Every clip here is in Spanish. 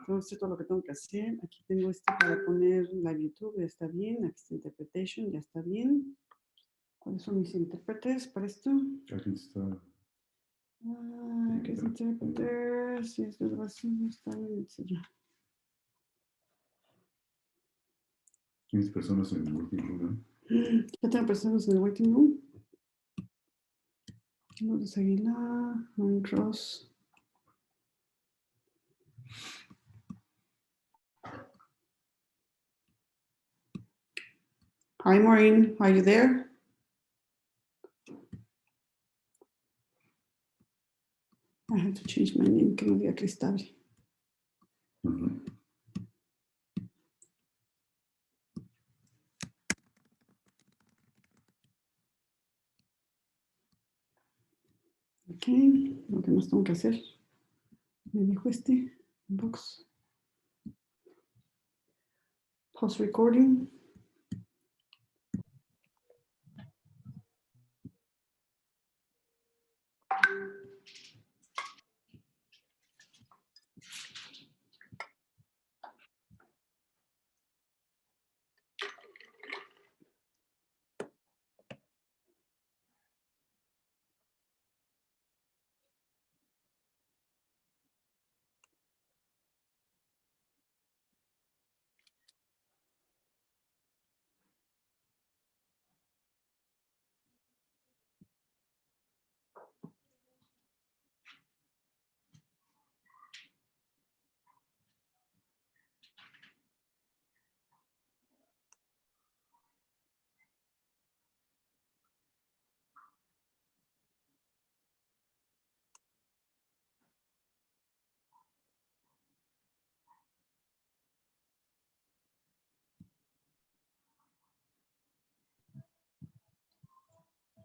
Tengo que hacer todo lo que tengo que hacer. Aquí tengo esto para poner live YouTube, ya está bien. Aquí está interpretation, ya está bien. ¿Cuáles son mis intérpretes para esto? Aquí está. ¿Qué es interpreter? Si es de grabación, está bien, etc. 15 personas en el working room, ¿eh? Ya tengo personas en el waiting room. Lourdes Aguilar, Ryan Cross. Hi, Maureen. Are you there? I have to change my name, que no diga Cristal. Ok, lo que más tengo que hacer. Me dijo box. Post recording.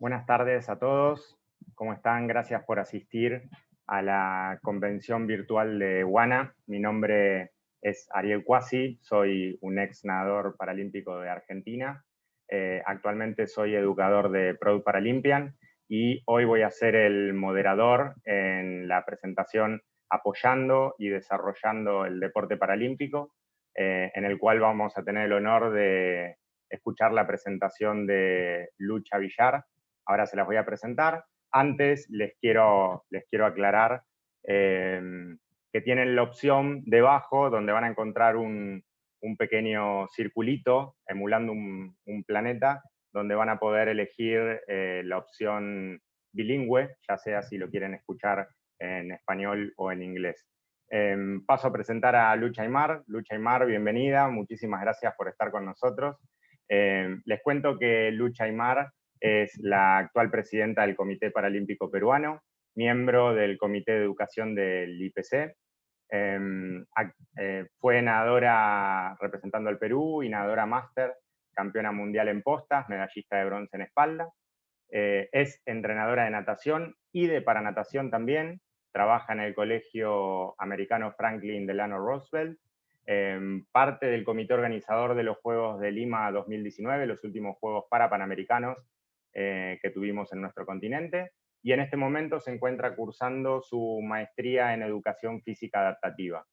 Buenas tardes a todos. ¿Cómo están? Gracias por asistir a la convención virtual de WANA. Mi nombre es Ariel Cuasi, soy un ex nadador paralímpico de Argentina. Actualmente soy educador de Product Paralympian y hoy voy a ser el moderador en la presentación apoyando y desarrollando el deporte paralímpico, en el cual vamos a tener el honor de escuchar la presentación de Lucha Villar. Ahora se las voy a presentar. Antes les quiero aclarar que tienen la opción debajo donde van a encontrar un pequeño circulito emulando un planeta donde van a poder elegir la opción bilingüe, ya sea si lo quieren escuchar en español o en inglés. Paso a presentar a Lucha Aymar. Lucha Aymar, bienvenida, muchísimas gracias por estar con nosotros. Les cuento que Lucha Aymar es la actual presidenta del Comité Paralímpico Peruano, miembro del Comité de Educación del IPC. Fue nadadora representando al Perú y nadadora máster, campeona mundial en postas, medallista de bronce en espalda. Es entrenadora de natación y de paranatación también. Trabaja en el Colegio Americano Franklin Delano Roosevelt. Parte del comité organizador de los Juegos de Lima 2019, los últimos Juegos Panamericanos que tuvimos en nuestro continente, y en este momento se encuentra cursando su maestría en Educación Física Adaptativa.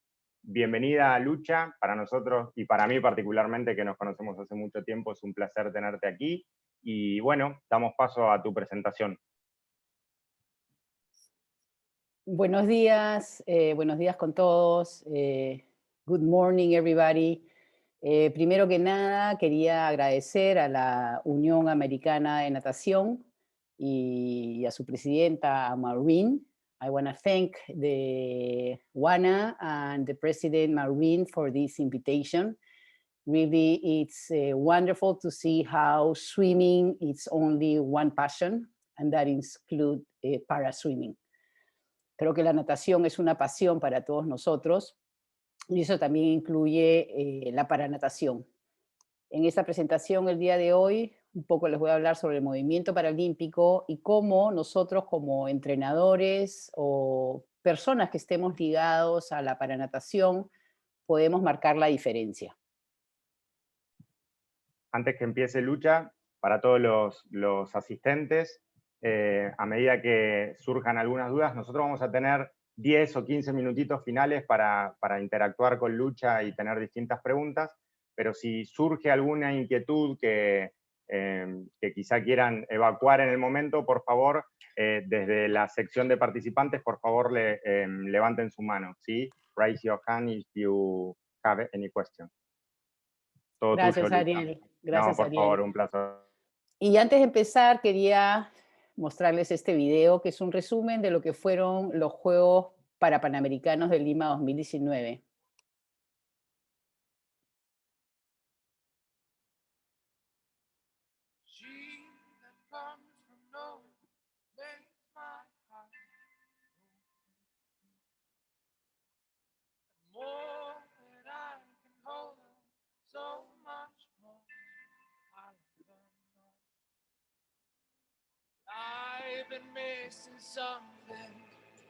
Bienvenida a Lucha, para nosotros y para mí particularmente, que nos conocemos hace mucho tiempo, es un placer tenerte aquí, y bueno, damos paso a tu presentación. Buenos días con todos. Good morning, everybody. Primero que nada, quería agradecer a la Unión Americana de Natación y a su presidenta, Maureen. I want to thank the WANA and the President Maureen for this invitation. Really, it's wonderful to see how swimming is only one passion, and that includes para-swimming. Creo que la natación es una pasión para todos nosotros, y eso también incluye la paranatación. En esta presentación el día de hoy, un poco les voy a hablar sobre el movimiento paralímpico y cómo nosotros como entrenadores o personas que estemos ligados a la paranatación podemos marcar la diferencia. Antes que empiece Lucha, para todos los asistentes, a medida que surjan algunas dudas, nosotros vamos a tener 10 o 15 minutitos finales para interactuar con Lucha y tener distintas preguntas, pero si surge alguna inquietud que quizá quieran evacuar en el momento, por favor, desde la sección de participantes, por favor, levanten su mano, ¿sí? Raise your hand if you have any question. Todo Gracias, tuyo, Lucha. Ariel. Gracias, No, por Ariel. favor, un placer. Y antes de empezar, quería mostrarles este video, que es un resumen de lo que fueron los Juegos Parapanamericanos de Lima 2019. I've been missing something.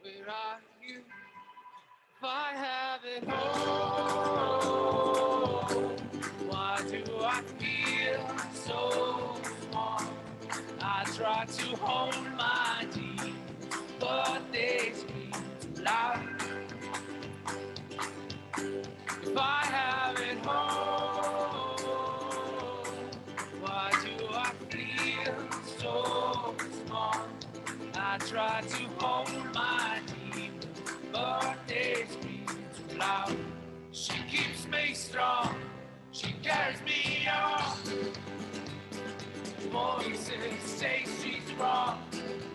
Where are you? If I have it all, why do I feel so small? I try to hold my team, but they scream too loud. If I have it all, why do I feel so small? I try to hold my team, but they scream too loud. She keeps me strong, she carries me on. Voices say she's wrong,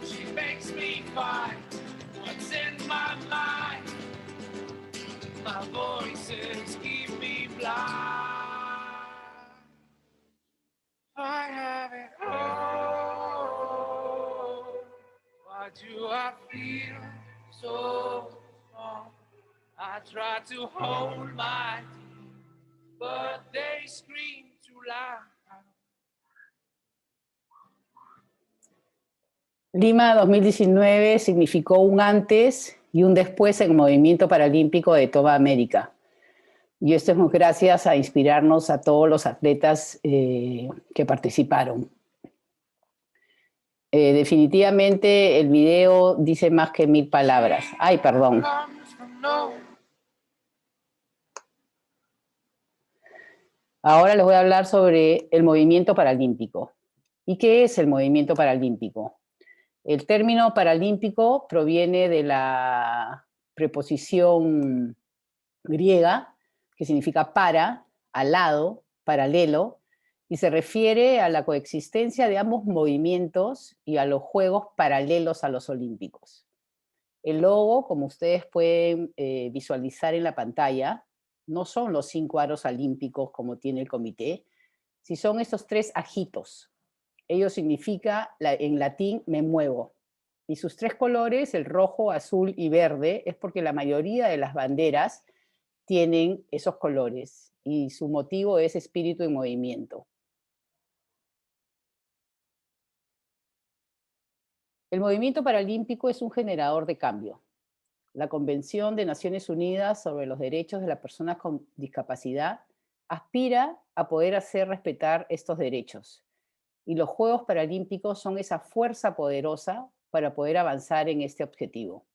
she makes me fight what's in my mind. My voices keep me blind. I have it all. Why do I feel so small? I try to hold my team, but they scream too loud. Lima 2019 significó un antes y un después en el movimiento paralímpico de toda América. Y esto es gracias a inspirarnos a todos los atletas que participaron. Definitivamente el video dice más que 1000 palabras. Ay, perdón. Ahora les voy a hablar sobre el movimiento paralímpico. ¿Y qué es el movimiento paralímpico? El término paralímpico proviene de la preposición griega, que significa para, al lado, paralelo, y se refiere a la coexistencia de ambos movimientos y a los juegos paralelos a los olímpicos. El logo, como ustedes pueden visualizar en la pantalla, no son los 5 aros olímpicos como tiene el comité, si son estos 3 ajitos. Ello significa, en latín, me muevo. Y sus 3 colores, el rojo, azul y verde, es porque la mayoría de las banderas tienen esos colores y su motivo es espíritu en movimiento. El movimiento paralímpico es un generador de cambio. La Convención de Naciones Unidas sobre los Derechos de las Personas con Discapacidad aspira a poder hacer respetar estos derechos. Y los Juegos Paralímpicos son esa fuerza poderosa para poder avanzar en este objetivo.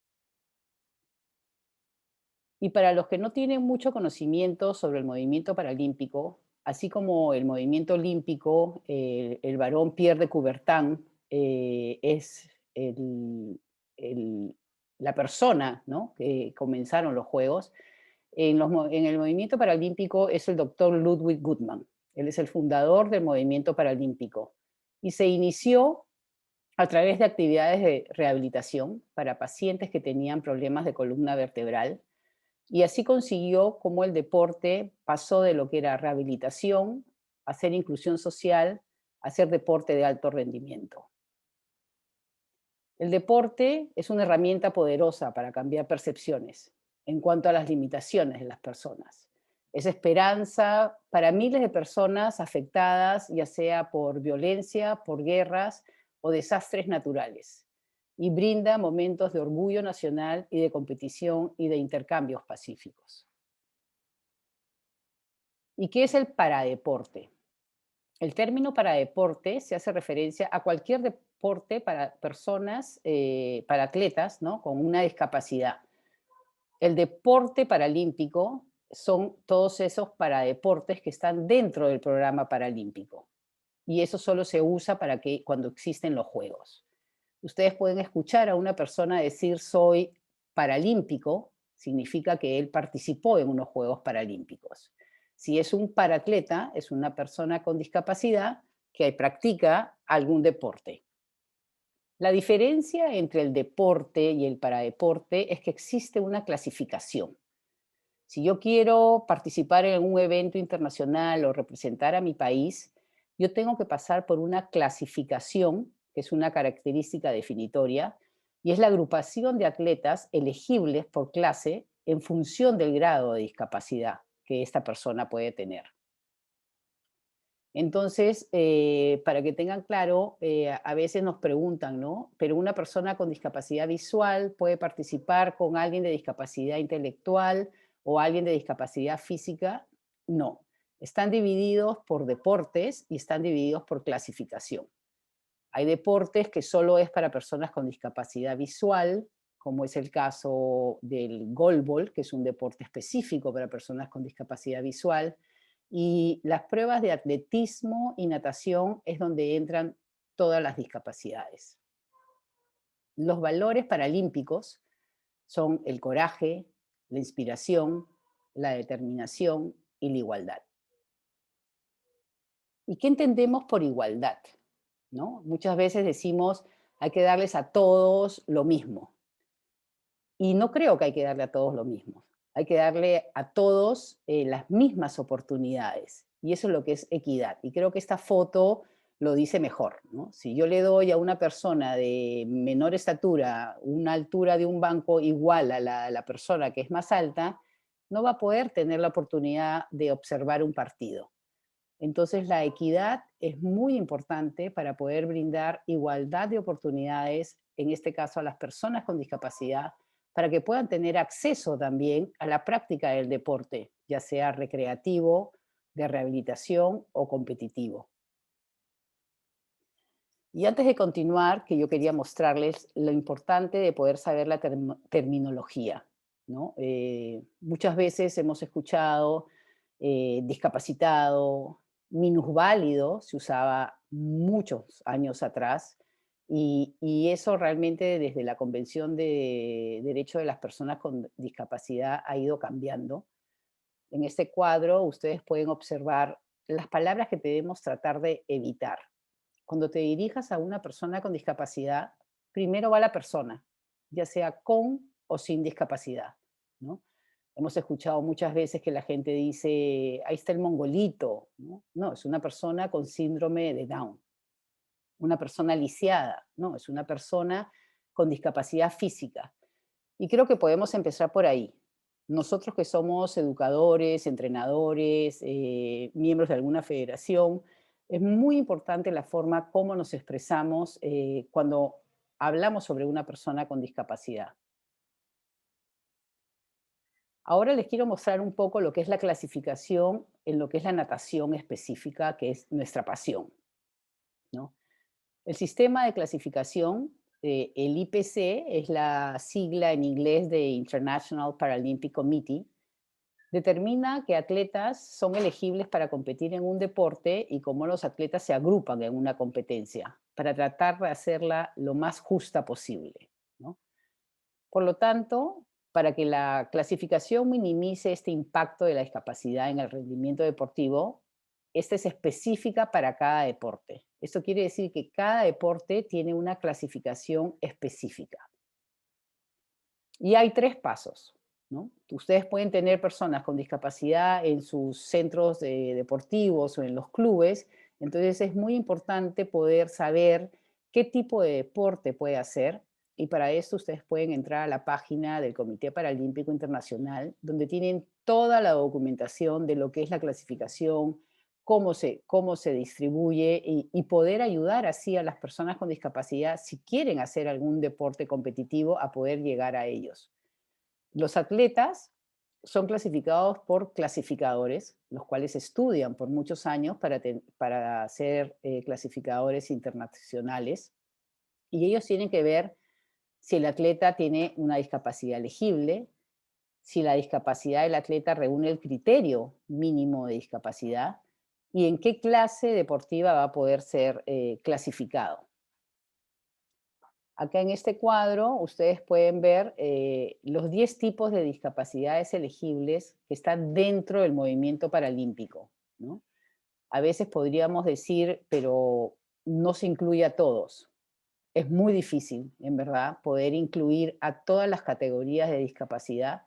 Y para los que no tienen mucho conocimiento sobre el movimiento paralímpico, así como el movimiento olímpico, el varón Pierre de Coubertin es la persona, ¿no?, que comenzaron los Juegos. En el movimiento paralímpico es el doctor Ludwig Guttmann. Él es el fundador del movimiento paralímpico y se inició a través de actividades de rehabilitación para pacientes que tenían problemas de columna vertebral, y así consiguió cómo el deporte pasó de lo que era rehabilitación a hacer inclusión social, a hacer deporte de alto rendimiento. El deporte es una herramienta poderosa para cambiar percepciones en cuanto a las limitaciones de las personas. Es esperanza para miles de personas afectadas, ya sea por violencia, por guerras o desastres naturales, y brinda momentos de orgullo nacional y de competición y de intercambios pacíficos. ¿Y qué es el paradeporte? El término paradeporte se hace referencia a cualquier deporte para personas, para atletas, ¿no?, con una discapacidad. El deporte paralímpico son todos esos paradeportes que están dentro del programa paralímpico. Y eso solo se usa para que cuando existen los Juegos. Ustedes pueden escuchar a una persona decir soy paralímpico, significa que él participó en unos Juegos Paralímpicos. Si es un paratleta, es una persona con discapacidad que practica algún deporte. La diferencia entre el deporte y el paradeporte es que existe una clasificación. Si yo quiero participar en un evento internacional o representar a mi país, yo tengo que pasar por una clasificación, que es una característica definitoria, y es la agrupación de atletas elegibles por clase en función del grado de discapacidad que esta persona puede tener. Entonces, para que tengan claro, a veces nos preguntan, ¿no? Pero una persona con discapacidad visual puede participar con alguien de discapacidad intelectual o alguien de discapacidad física. No, están divididos por deportes y están divididos por clasificación. Hay deportes que solo es para personas con discapacidad visual, como es el caso del goalball, que es un deporte específico para personas con discapacidad visual. Y las pruebas de atletismo y natación es donde entran todas las discapacidades. Los valores paralímpicos son el coraje, la inspiración, la determinación y la igualdad. ¿Y qué entendemos por igualdad? ¿No? Muchas veces decimos hay que darles a todos lo mismo. Y no creo que hay que darle a todos lo mismo. Hay que darle a todos las mismas oportunidades. Y eso es lo que es equidad. Y creo que esta foto lo dice mejor, ¿no? Si yo le doy a una persona de menor estatura una altura de un banco igual a la persona que es más alta, no va a poder tener la oportunidad de observar un partido. Entonces, la equidad es muy importante para poder brindar igualdad de oportunidades, en este caso a las personas con discapacidad, para que puedan tener acceso también a la práctica del deporte, ya sea recreativo, de rehabilitación o competitivo. Y antes de continuar, que yo quería mostrarles lo importante de poder saber la terminología, ¿no? Muchas veces hemos escuchado discapacitado, minusválido, se usaba muchos años atrás, y eso realmente desde la Convención de Derechos de las Personas con Discapacidad ha ido cambiando. En este cuadro ustedes pueden observar las palabras que debemos tratar de evitar. Cuando te dirijas a una persona con discapacidad, primero va la persona, ya sea con o sin discapacidad, ¿no? Hemos escuchado muchas veces que la gente dice, ahí está el mongolito, ¿no? No, es una persona con síndrome de Down. Una persona lisiada, no, es una persona con discapacidad física. Y creo que podemos empezar por ahí. Nosotros que somos educadores, entrenadores, miembros de alguna federación, es muy importante la forma como nos expresamos cuando hablamos sobre una persona con discapacidad. Ahora les quiero mostrar un poco lo que es la clasificación en lo que es la natación específica, que es nuestra pasión, ¿no? El sistema de clasificación, el IPC, es la sigla en inglés de International Paralympic Committee, determina que atletas son elegibles para competir en un deporte y cómo los atletas se agrupan en una competencia para tratar de hacerla lo más justa posible, ¿no? Por lo tanto, para que la clasificación minimice este impacto de la discapacidad en el rendimiento deportivo, esta es específica para cada deporte. Esto quiere decir que cada deporte tiene una clasificación específica. Y hay 3 pasos, ¿no? Ustedes pueden tener personas con discapacidad en sus centros deportivos o en los clubes, entonces es muy importante poder saber qué tipo de deporte puede hacer, y para esto ustedes pueden entrar a la página del Comité Paralímpico Internacional, donde tienen toda la documentación de lo que es la clasificación, cómo se distribuye y poder ayudar así a las personas con discapacidad, si quieren hacer algún deporte competitivo, a poder llegar a ellos. Los atletas son clasificados por clasificadores, los cuales estudian por muchos años para ser clasificadores internacionales, y ellos tienen que ver si el atleta tiene una discapacidad elegible, si la discapacidad del atleta reúne el criterio mínimo de discapacidad y en qué clase deportiva va a poder ser clasificado. Acá en este cuadro ustedes pueden ver los 10 tipos de discapacidades elegibles que están dentro del movimiento paralímpico, ¿no? A veces podríamos decir, pero no se incluye a todos. Es muy difícil, en verdad, poder incluir a todas las categorías de discapacidad,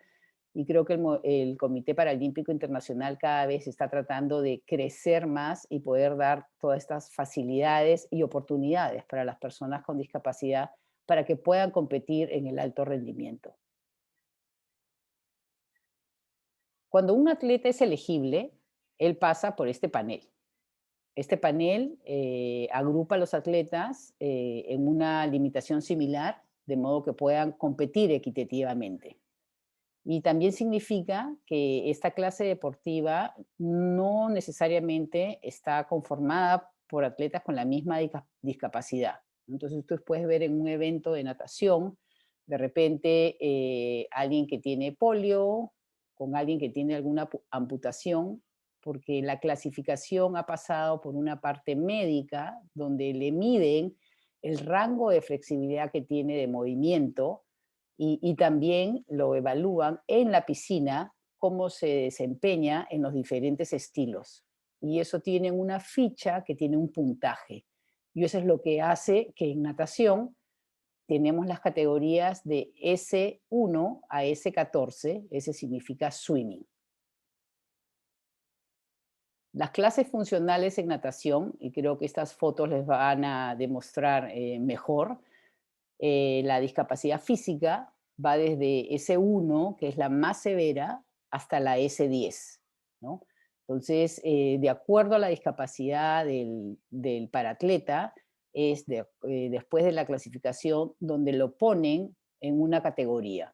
y creo que el Comité Paralímpico Internacional cada vez está tratando de crecer más y poder dar todas estas facilidades y oportunidades para las personas con discapacidad para que puedan competir en el alto rendimiento. Cuando un atleta es elegible, él pasa por este panel. Este panel agrupa a los atletas en una limitación similar, de modo que puedan competir equitativamente. Y también significa que esta clase deportiva no necesariamente está conformada por atletas con la misma discapacidad. Entonces, tú puedes ver en un evento de natación, de repente, alguien que tiene polio, con alguien que tiene alguna amputación, porque la clasificación ha pasado por una parte médica, donde le miden el rango de flexibilidad que tiene de movimiento, y también lo evalúan en la piscina, cómo se desempeña en los diferentes estilos. Y eso tiene una ficha que tiene un puntaje. Y eso es lo que hace que en natación tenemos las categorías de S1 a S14, ese significa swimming. Las clases funcionales en natación, y creo que estas fotos les van a demostrar mejor, la discapacidad física va desde S1, que es la más severa, hasta la S10, ¿no? Entonces, de acuerdo a la discapacidad del paratleta, es después de la clasificación donde lo ponen en una categoría.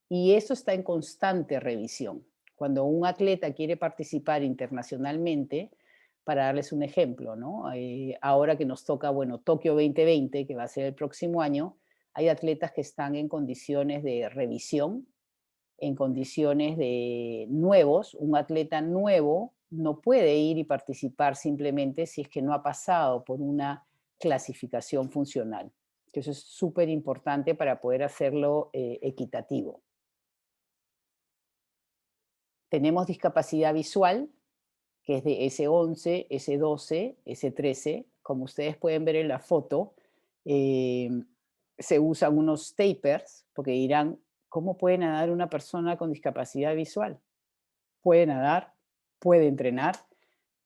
Y eso está en constante revisión. Cuando un atleta quiere participar internacionalmente, para darles un ejemplo, ¿no? Ahora que nos toca, bueno, Tokio 2020, que va a ser el próximo año, hay atletas que están en condiciones de revisión, en condiciones de nuevos. Un atleta nuevo no puede ir y participar simplemente si es que no ha pasado por una clasificación funcional. Eso es súper importante para poder hacerlo equitativo. Tenemos discapacidad visual, que es de S11, S12, S13. Como ustedes pueden ver en la foto, se usan unos tapers, porque dirán, ¿cómo puede nadar una persona con discapacidad visual? Puede nadar, puede entrenar,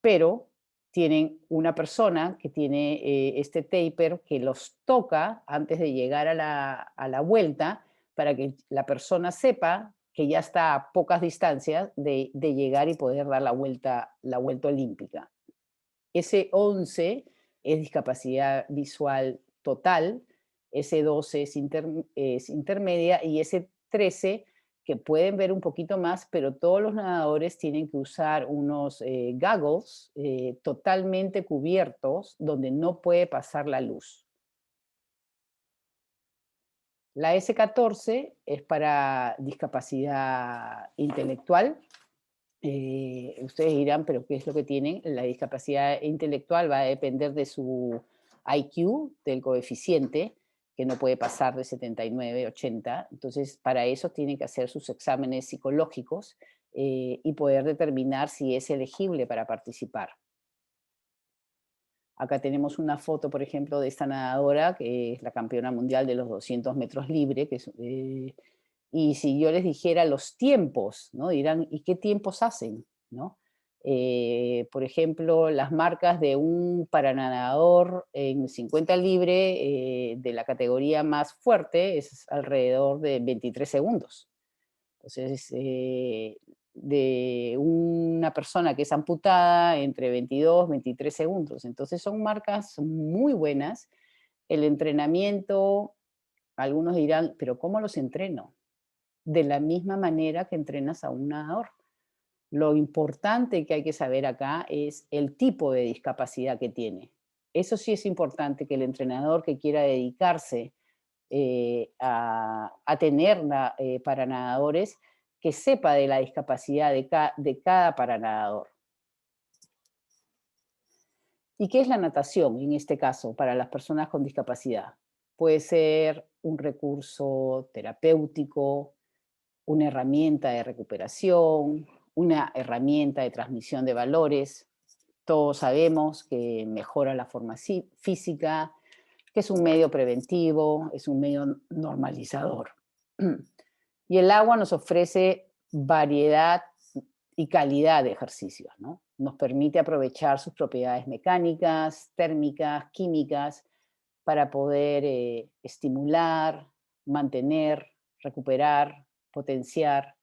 pero tienen una persona que tiene este taper que los toca antes de llegar a la vuelta, para que la persona sepa que ya está a pocas distancias de llegar y poder dar la vuelta olímpica. Ese 11 es discapacidad visual total, ese 12 es intermedia, y ese 13, que pueden ver un poquito más, pero todos los nadadores tienen que usar unos goggles totalmente cubiertos, donde no puede pasar la luz. La S14 es para discapacidad intelectual. Ustedes dirán, ¿pero qué es lo que tienen? La discapacidad intelectual va a depender de su IQ, del coeficiente, que no puede pasar de 79, 80. Entonces, para eso tienen que hacer sus exámenes psicológicos y poder determinar si es elegible para participar. Acá tenemos una foto, por ejemplo, de esta nadadora, que es la campeona mundial de los 200 metros libre, y si yo les dijera los tiempos, ¿no? Dirán, ¿y qué tiempos hacen? ¿No? Por ejemplo, las marcas de un paranadador en 50 libre de la categoría más fuerte es alrededor de 23 segundos. Entonces, de una persona que es amputada, entre 22, 23 segundos. Entonces, son marcas muy buenas. El entrenamiento, algunos dirán, ¿pero cómo los entreno? De la misma manera que entrenas a un nadador. Lo importante que hay que saber acá es el tipo de discapacidad que tiene. Eso sí es importante, que el entrenador que quiera dedicarse a tener para nadadores, que sepa de la discapacidad de cada paranadador. ¿Y qué es la natación en este caso para las personas con discapacidad? Puede ser un recurso terapéutico, una herramienta de recuperación, una herramienta de transmisión de valores. Todos sabemos que mejora la forma física, que es un medio preventivo, es un medio normalizador. Y el agua nos ofrece variedad y calidad de ejercicios, ¿no? Nos permite aprovechar sus propiedades mecánicas, térmicas, químicas, para poder estimular, mantener, recuperar, potenciar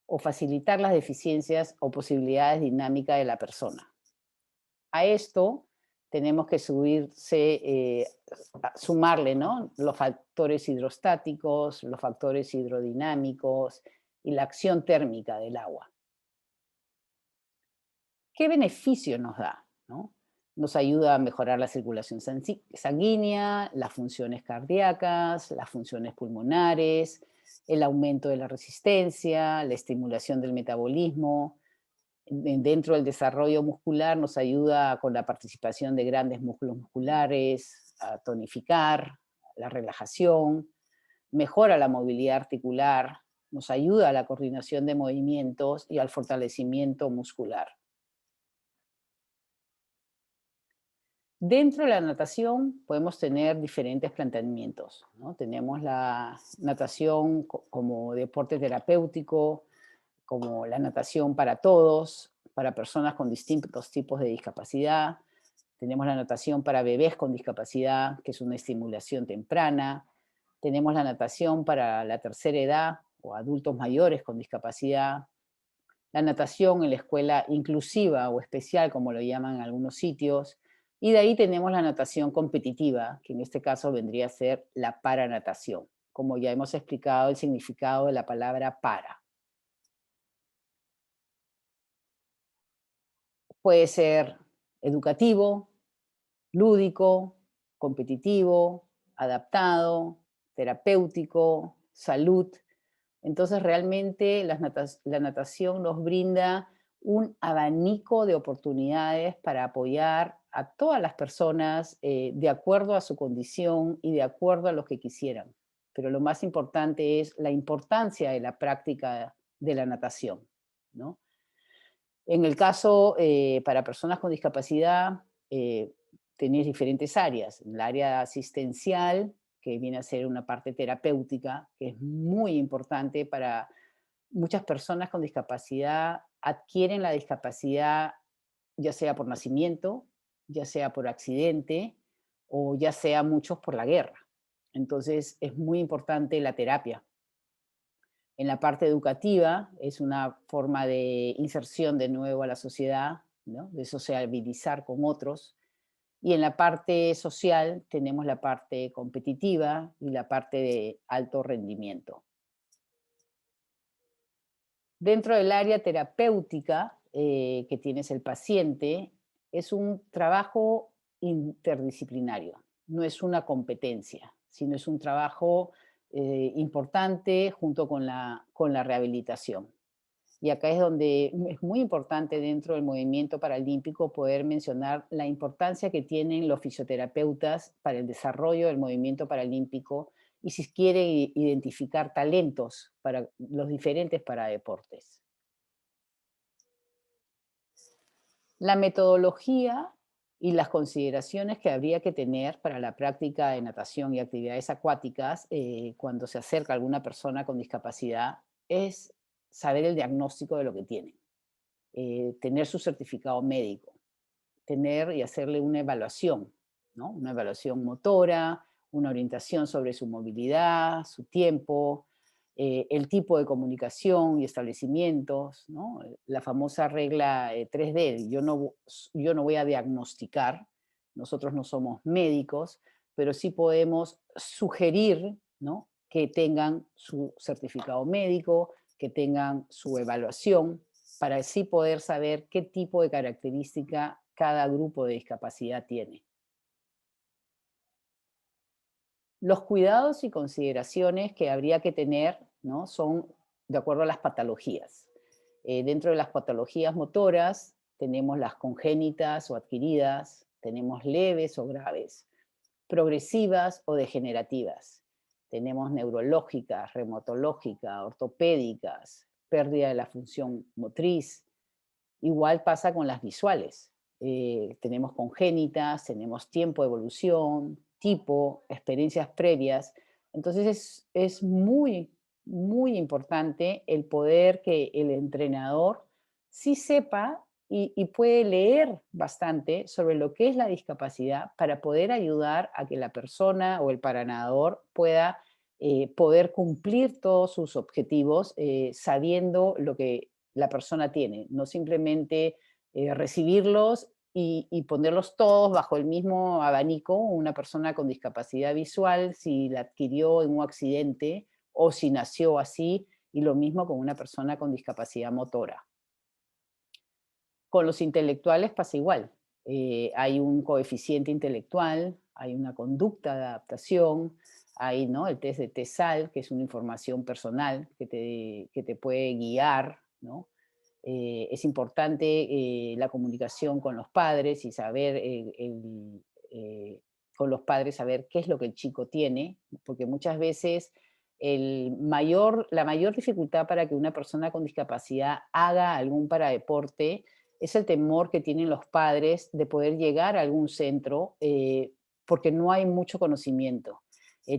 o facilitar las deficiencias o posibilidades dinámicas de la persona. A esto tenemos que sumarle, ¿no?, los factores hidrostáticos, los factores hidrodinámicos y la acción térmica del agua. ¿Qué beneficio nos da, ¿no? Nos ayuda a mejorar la circulación sanguínea, las funciones cardíacas, las funciones pulmonares, el aumento de la resistencia, la estimulación del metabolismo. Dentro del desarrollo muscular nos ayuda con la participación de grandes músculos musculares, a tonificar, la relajación, mejora la movilidad articular, nos ayuda a la coordinación de movimientos y al fortalecimiento muscular. Dentro de la natación podemos tener diferentes planteamientos, ¿no? Tenemos la natación como deporte terapéutico, como la natación para todos, para personas con distintos tipos de discapacidad. Tenemos la natación para bebés con discapacidad, que es una estimulación temprana. Tenemos la natación para la tercera edad o adultos mayores con discapacidad. La natación en la escuela inclusiva o especial, como lo llaman en algunos sitios. Y de ahí tenemos la natación competitiva, que en este caso vendría a ser la paranatación, como ya hemos explicado el significado de la palabra para. Puede ser educativo, lúdico, competitivo, adaptado, terapéutico, salud. Entonces realmente la natación nos brinda un abanico de oportunidades para apoyar a todas las personas de acuerdo a su condición y de acuerdo a lo que quisieran. Pero lo más importante es la importancia de la práctica de la natación, ¿no? En el caso para personas con discapacidad, tenéis diferentes áreas. El área asistencial, que viene a ser una parte terapéutica, que es muy importante para muchas personas con discapacidad, adquieren la discapacidad ya sea por nacimiento, ya sea por accidente o ya sea muchos por la guerra. Entonces es muy importante la terapia. En la parte educativa es una forma de inserción de nuevo a la sociedad, ¿no?, de sociabilizar con otros. Y en la parte social tenemos la parte competitiva y la parte de alto rendimiento. Dentro del área terapéutica que tienes el paciente, es un trabajo interdisciplinario, no es una competencia, sino es un trabajo importante junto con la rehabilitación. Y acá es donde es muy importante dentro del movimiento paralímpico poder mencionar la importancia que tienen los fisioterapeutas para el desarrollo del movimiento paralímpico y si quieren identificar talentos para los diferentes paradeportes. La metodología y las consideraciones que habría que tener para la práctica de natación y actividades acuáticas cuando se acerca a alguna persona con discapacidad es saber el diagnóstico de lo que tiene, tener su certificado médico, tener y hacerle una evaluación, ¿no?, una evaluación motora, una orientación sobre su movilidad, su tiempo, el tipo de comunicación y establecimientos, ¿no? La famosa regla 3D, yo no voy a diagnosticar, nosotros no somos médicos, pero sí podemos sugerir, ¿no?, que tengan su certificado médico, que tengan su evaluación, para así poder saber qué tipo de característica cada grupo de discapacidad tiene. Los cuidados y consideraciones que habría que tener, ¿no?, son de acuerdo a las patologías. Dentro de las patologías motoras tenemos las congénitas o adquiridas, tenemos leves o graves, progresivas o degenerativas. Tenemos neurológicas, reumatológicas, ortopédicas, pérdida de la función motriz. Igual pasa con las visuales. Tenemos congénitas, tenemos tiempo de evolución, tipo, experiencias previas. Entonces es muy, muy importante el poder que el entrenador sí sepa y puede leer bastante sobre lo que es la discapacidad para poder ayudar a que la persona o el paranadador pueda poder cumplir todos sus objetivos sabiendo lo que la persona tiene, no simplemente recibirlos y ponerlos todos bajo el mismo abanico. Una persona con discapacidad visual, si la adquirió en un accidente o si nació así, y lo mismo con una persona con discapacidad motora. Con los intelectuales pasa igual. Hay un coeficiente intelectual, hay una conducta de adaptación, hay, ¿no?, el test de TESAL, que es una información personal que te puede guiar, ¿no? Es importante la comunicación con los padres y saber con los padres saber qué es lo que el chico tiene, porque muchas veces la mayor dificultad para que una persona con discapacidad haga algún paradeporte es el temor que tienen los padres de poder llegar a algún centro porque no hay mucho conocimiento.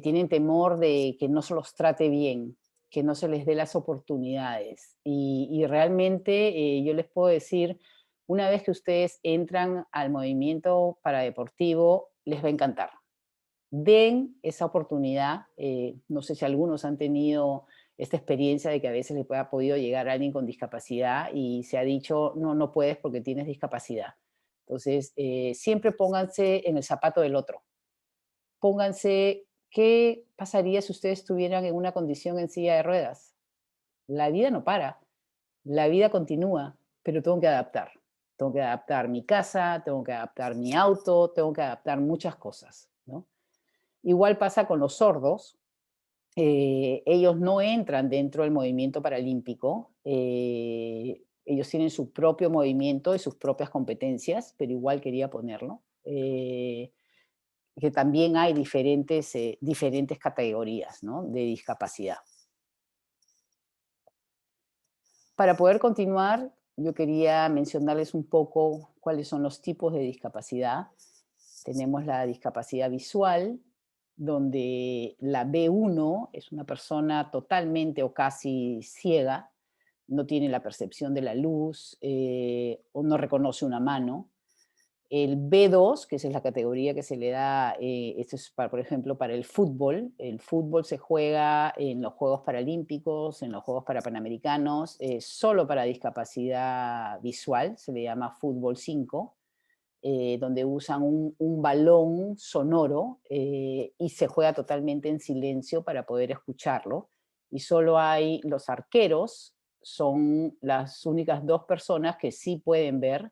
Tienen temor de que no se los trate bien, que no se les dé las oportunidades. Y realmente yo les puedo decir, una vez que ustedes entran al movimiento paradeportivo, les va a encantar. Den esa oportunidad. No sé si algunos han tenido esta experiencia de que a veces les ha podido llegar a alguien con discapacidad y se ha dicho, no, no puedes porque tienes discapacidad. Entonces, siempre pónganse en el zapato del otro. Pónganse, ¿qué pasaría si ustedes estuvieran en una condición en silla de ruedas? La vida no para, la vida continúa, pero tengo que adaptar. Tengo que adaptar mi casa, tengo que adaptar mi auto, tengo que adaptar muchas cosas, ¿no? Igual pasa con los sordos. Ellos no entran dentro del movimiento paralímpico. Ellos tienen su propio movimiento y sus propias competencias, pero igual quería ponerlo. Que también hay diferentes categorías, ¿no?, de discapacidad. Para poder continuar, yo quería mencionarles un poco cuáles son los tipos de discapacidad. Tenemos la discapacidad visual, donde la B1 es una persona totalmente o casi ciega, no tiene la percepción de la luz o no reconoce una mano. El B2, que esa es la categoría que se le da, esto es, por ejemplo, para el fútbol. El fútbol se juega en los Juegos Paralímpicos, en los Juegos Parapanamericanos, solo para discapacidad visual, se le llama fútbol 5, donde usan un balón sonoro y se juega totalmente en silencio para poder escucharlo. Y solo hay los arqueros, son las únicas dos personas que sí pueden ver,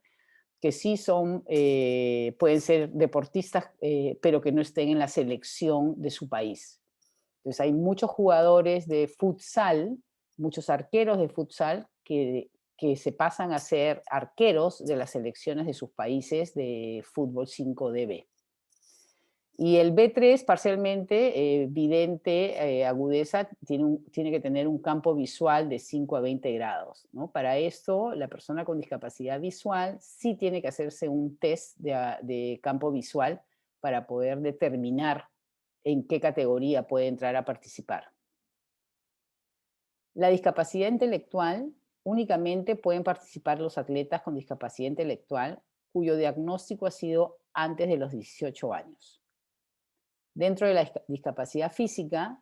que sí pueden ser deportistas, pero que no estén en la selección de su país. Entonces hay muchos jugadores de futsal, muchos arqueros de futsal que se pasan a ser arqueros de las selecciones de sus países de fútbol 5DB. Y el B3 parcialmente, vidente, agudeza, tiene que tener un campo visual de 5 a 20 grados, ¿no? Para esto, la persona con discapacidad visual sí tiene que hacerse un test de campo visual para poder determinar en qué categoría puede entrar a participar. La discapacidad intelectual, únicamente pueden participar los atletas con discapacidad intelectual cuyo diagnóstico ha sido antes de los 18 años. Dentro de la discapacidad física,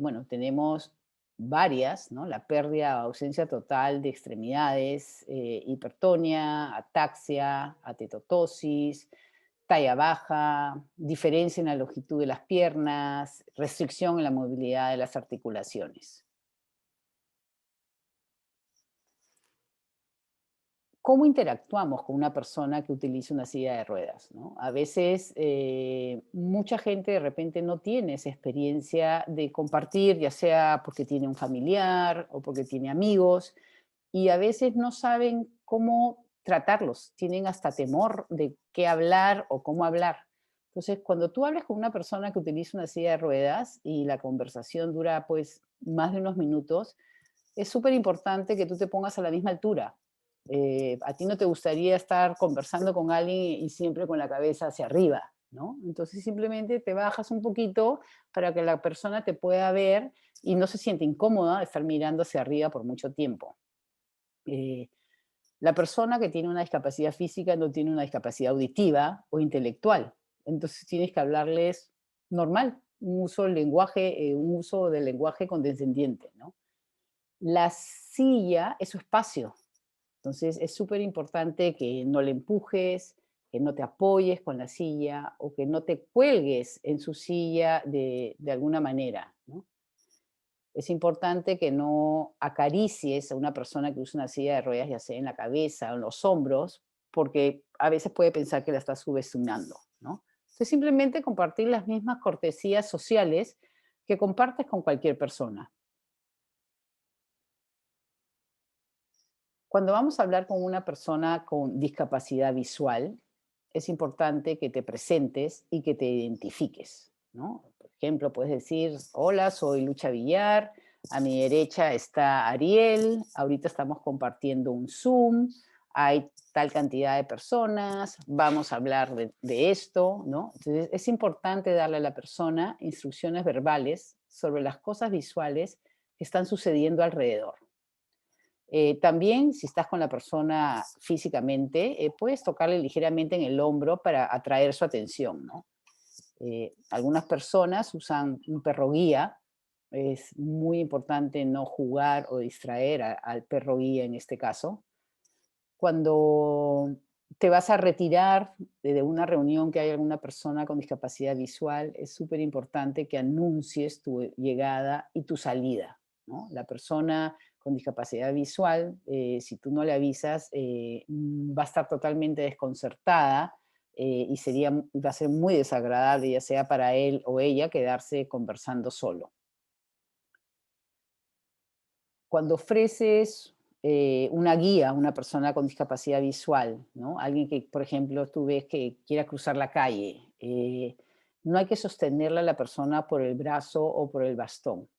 bueno, tenemos varias, ¿no? La pérdida o ausencia total de extremidades, hipertonia, ataxia, atetotosis, talla baja, diferencia en la longitud de las piernas, restricción en la movilidad de las articulaciones. ¿cómo interactuamos con una persona que utiliza una silla de ruedas, ¿no? A veces mucha gente de repente no tiene esa experiencia de compartir, ya sea porque tiene un familiar o porque tiene amigos, y a veces no saben cómo tratarlos, tienen hasta temor de qué hablar o cómo hablar. Entonces, cuando tú hablas con una persona que utiliza una silla de ruedas y la conversación dura pues más de unos minutos, es súper importante que tú te pongas a la misma altura. A ti no te gustaría estar conversando con alguien y siempre con la cabeza hacia arriba, ¿no? Entonces simplemente te bajas un poquito para que la persona te pueda ver y no se siente incómoda de estar mirando hacia arriba por mucho tiempo. Eh, la persona que tiene una discapacidad física no tiene una discapacidad auditiva o intelectual. Entonces tienes que hablarles normal, un uso del lenguaje condescendiente, ¿no? La silla es su espacio. Entonces es súper importante que no le empujes, que no te apoyes con la silla o que no te cuelgues en su silla de alguna manera, ¿no? Es importante que no acaricies a una persona que usa una silla de ruedas, ya sea en la cabeza o en los hombros, porque a veces puede pensar que la estás subestimando, ¿no? Entonces simplemente compartir las mismas cortesías sociales que compartes con cualquier persona. Cuando vamos a hablar con una persona con discapacidad visual, es importante que te presentes y que te identifiques, ¿no? Por ejemplo, puedes decir, hola, soy Lucha Villar, a mi derecha está Ariel, ahorita estamos compartiendo un Zoom, hay tal cantidad de personas, vamos a hablar de esto, ¿no? Entonces, es importante darle a la persona instrucciones verbales sobre las cosas visuales que están sucediendo alrededor. También, si estás con la persona físicamente, puedes tocarle ligeramente en el hombro para atraer su atención, ¿no? Algunas personas usan un perro guía. Es muy importante no jugar o distraer al perro guía en este caso. Cuando te vas a retirar de una reunión que hay alguna persona con discapacidad visual, es súper importante que anuncies tu llegada y tu salida, ¿no? La persona con discapacidad visual, si tú no le avisas, va a estar totalmente desconcertada y va a ser muy desagradable, ya sea para él o ella, quedarse conversando solo. Cuando ofreces una guía a una persona con discapacidad visual, ¿no? Alguien que, por ejemplo, tú ves que quiera cruzar la calle, no hay que sostenerle a la persona por el brazo o por el bastón.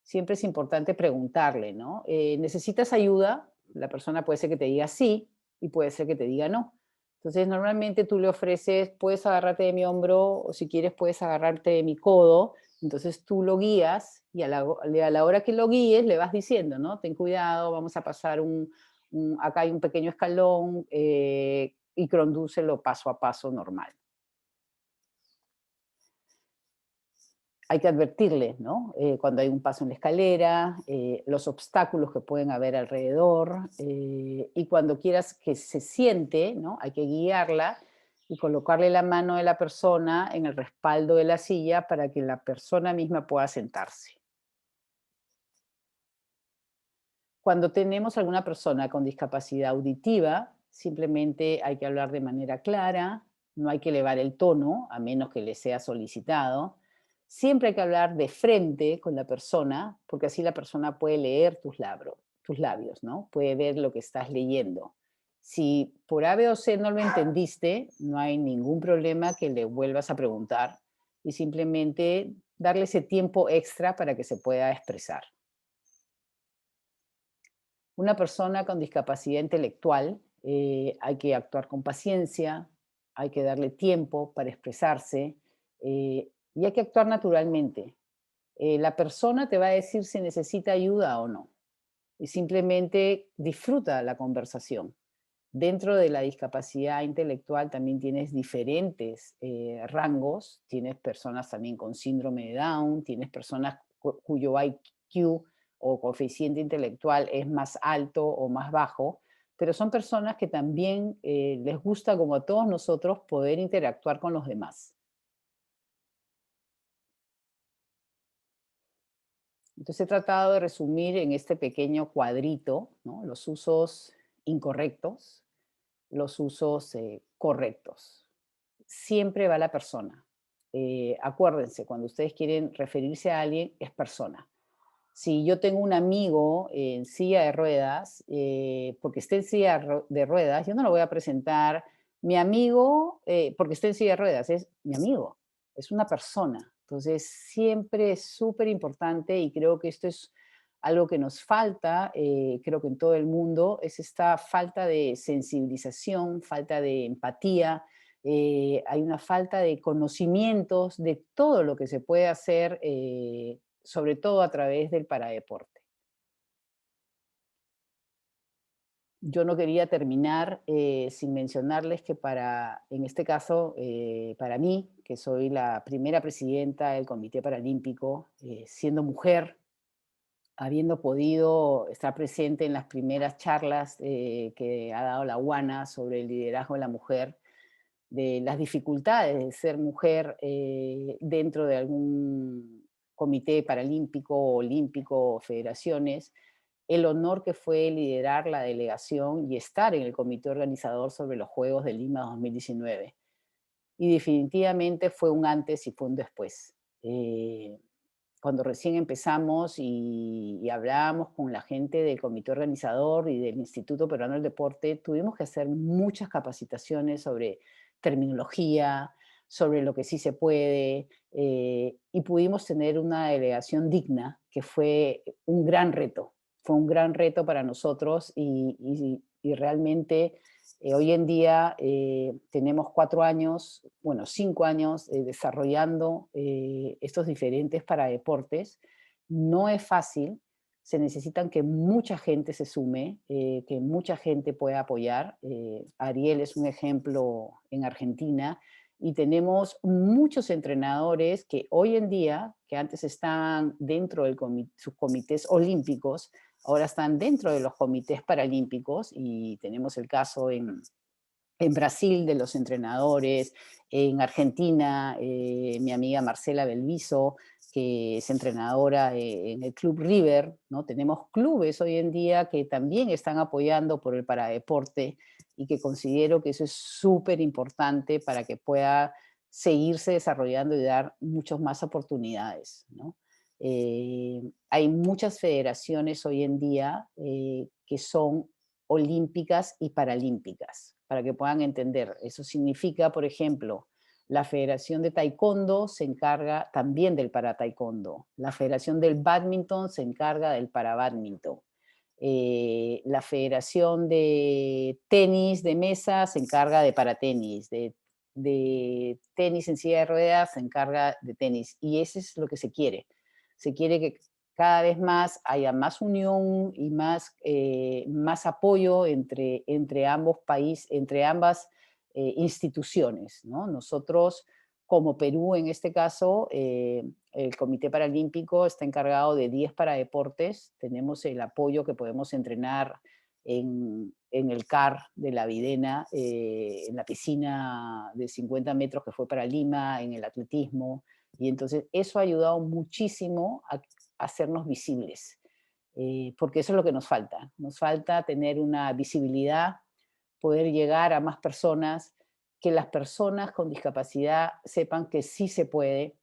Siempre es importante preguntarle, ¿no? ¿Necesitas ayuda? La persona puede ser que te diga sí y puede ser que te diga no. Entonces, normalmente tú le ofreces, puedes agarrarte de mi hombro o si quieres puedes agarrarte de mi codo. Entonces tú lo guías y a la hora que lo guíes le vas diciendo, ¿no? Ten cuidado, vamos a pasar acá hay un pequeño escalón y condúcelo paso a paso normal. Hay que advertirle, ¿no? Cuando hay un paso en la escalera, los obstáculos que pueden haber alrededor, y cuando quieras que se siente, ¿no? Hay que guiarla y colocarle la mano de la persona en el respaldo de la silla para que la persona misma pueda sentarse. Cuando tenemos alguna persona con discapacidad auditiva, simplemente hay que hablar de manera clara, no hay que elevar el tono, a menos que le sea solicitado. Siempre hay que hablar de frente con la persona, porque así la persona puede leer tus labios, ¿no? Puede ver lo que estás leyendo. Si por A, B o C no lo entendiste, no hay ningún problema que le vuelvas a preguntar y simplemente darle ese tiempo extra para que se pueda expresar. Una persona con discapacidad intelectual, hay que actuar con paciencia, hay que darle tiempo para expresarse y hay que actuar naturalmente. La persona te va a decir si necesita ayuda o no y simplemente disfruta la conversación. Dentro de la discapacidad intelectual también tienes diferentes rangos, tienes personas también con síndrome de Down, tienes personas cuyo IQ o coeficiente intelectual es más alto o más bajo, pero son personas que también les gusta, como a todos nosotros, poder interactuar con los demás. Entonces he tratado de resumir en este pequeño cuadrito, ¿no? Los usos incorrectos los usos correctos. Siempre va la persona. Acuérdense, cuando ustedes quieren referirse a alguien, es persona. Si yo tengo un amigo en silla de ruedas, porque esté en silla de ruedas, yo no lo voy a presentar mi amigo porque esté en silla de ruedas, es mi amigo, es una persona. Entonces, siempre es súper importante y creo que esto es algo que nos falta, creo que en todo el mundo, es esta falta de sensibilización, falta de empatía, hay una falta de conocimientos de todo lo que se puede hacer, sobre todo a través del paradeporte. Yo no quería terminar sin mencionarles que en este caso, para mí, que soy la primera presidenta del Comité Paralímpico, siendo mujer, habiendo podido estar presente en las primeras charlas que ha dado la UANA sobre el liderazgo de la mujer, de las dificultades de ser mujer dentro de algún comité paralímpico, olímpico, federaciones, el honor que fue liderar la delegación y estar en el comité organizador sobre los Juegos de Lima 2019. Y definitivamente fue un antes y fue un después. Cuando recién empezamos y hablábamos con la gente del comité organizador y del Instituto Peruano del Deporte, tuvimos que hacer muchas capacitaciones sobre terminología, sobre lo que sí se puede, y pudimos tener una delegación digna, que fue un gran reto. Fue un gran reto para nosotros y realmente hoy en día tenemos 4 años, bueno, 5 años desarrollando estos diferentes paradeportes. No es fácil, se necesitan que mucha gente se sume, que mucha gente pueda apoyar. Ariel es un ejemplo en Argentina y tenemos muchos entrenadores que hoy en día, que antes estaban dentro de sus comités olímpicos, ahora están dentro de los comités paralímpicos y tenemos el caso en Brasil de los entrenadores, en Argentina mi amiga Marcela Belviso, que es entrenadora en el Club River, ¿no? Tenemos clubes hoy en día que también están apoyando por el paradeporte y que considero que eso es súper importante para que pueda seguirse desarrollando y dar muchas más oportunidades, ¿no? Hay muchas federaciones hoy en día que son olímpicas y paralímpicas, para que puedan entender. Eso significa, por ejemplo, la Federación de Taekwondo se encarga también del para taekwondo. La Federación del Bádminton se encarga del para bádminton. La Federación de Tenis de Mesa se encarga de para tenis. De tenis en silla de ruedas se encarga de tenis. Y eso es lo que se quiere. Se quiere que cada vez más haya más unión y más apoyo entre ambos países, entre ambas instituciones, ¿no? Nosotros, como Perú en este caso, el Comité Paralímpico está encargado de 10 paradeportes, tenemos el apoyo que podemos entrenar en el CAR de la Videna, en la piscina de 50 metros que fue para Lima, en el atletismo, y entonces eso ha ayudado muchísimo a hacernos visibles, porque eso es lo que nos falta tener una visibilidad, poder llegar a más personas, que las personas con discapacidad sepan que sí se puede.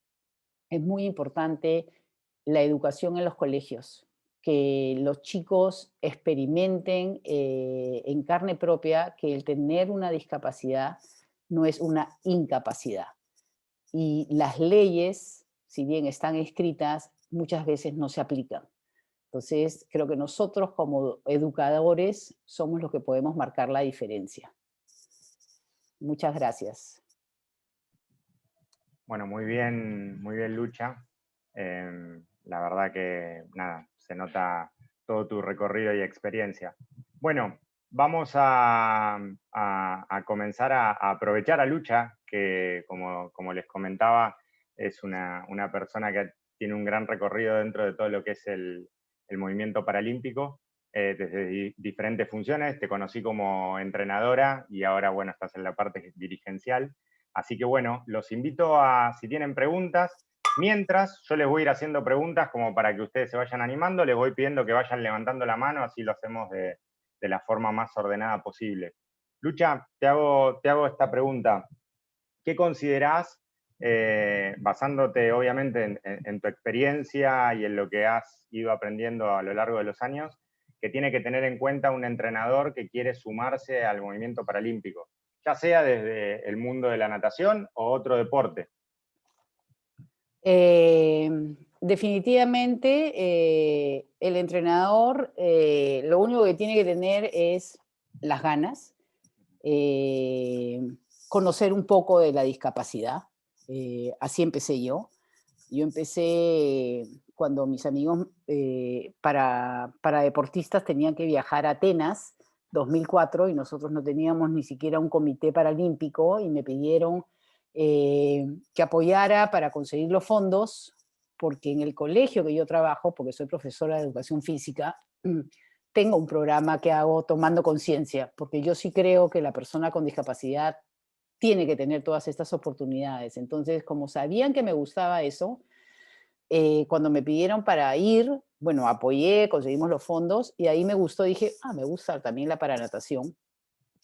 Es muy importante la educación en los colegios, que los chicos experimenten en carne propia que el tener una discapacidad no es una incapacidad. Y las leyes, si bien están escritas, muchas veces no se aplican. Entonces, creo que nosotros como educadores somos los que podemos marcar la diferencia. Muchas gracias. Bueno, muy bien, Lucha. La verdad que, nada, se nota todo tu recorrido y experiencia. Bueno, vamos a comenzar a aprovechar a Lucha, que como les comentaba, es una persona que tiene un gran recorrido dentro de todo lo que es el movimiento paralímpico, desde diferentes funciones. Te conocí como entrenadora y ahora, bueno, estás en la parte dirigencial. Así que, bueno, los invito a, si tienen preguntas, mientras yo les voy a ir haciendo preguntas como para que ustedes se vayan animando, les voy pidiendo que vayan levantando la mano, así lo hacemos de la forma más ordenada posible. Lucha, te hago esta pregunta. ¿Qué considerás, basándote obviamente en tu experiencia y en lo que has ido aprendiendo a lo largo de los años, que tiene que tener en cuenta un entrenador que quiere sumarse al movimiento paralímpico, ya sea desde el mundo de la natación o otro deporte? Definitivamente el entrenador lo único que tiene que tener es las ganas, conocer un poco de la discapacidad. Así empecé yo. Yo empecé cuando mis amigos para deportistas tenían que viajar a Atenas 2004 y nosotros no teníamos ni siquiera un comité paralímpico y me pidieron que apoyara para conseguir los fondos, porque en el colegio que yo trabajo, porque soy profesora de educación física, tengo un programa que hago tomando conciencia, porque yo sí creo que la persona con discapacidad tiene que tener todas estas oportunidades. Entonces, como sabían que me gustaba eso, cuando me pidieron para ir, bueno, apoyé, conseguimos los fondos y ahí me gustó, dije, me gusta también la paranatación.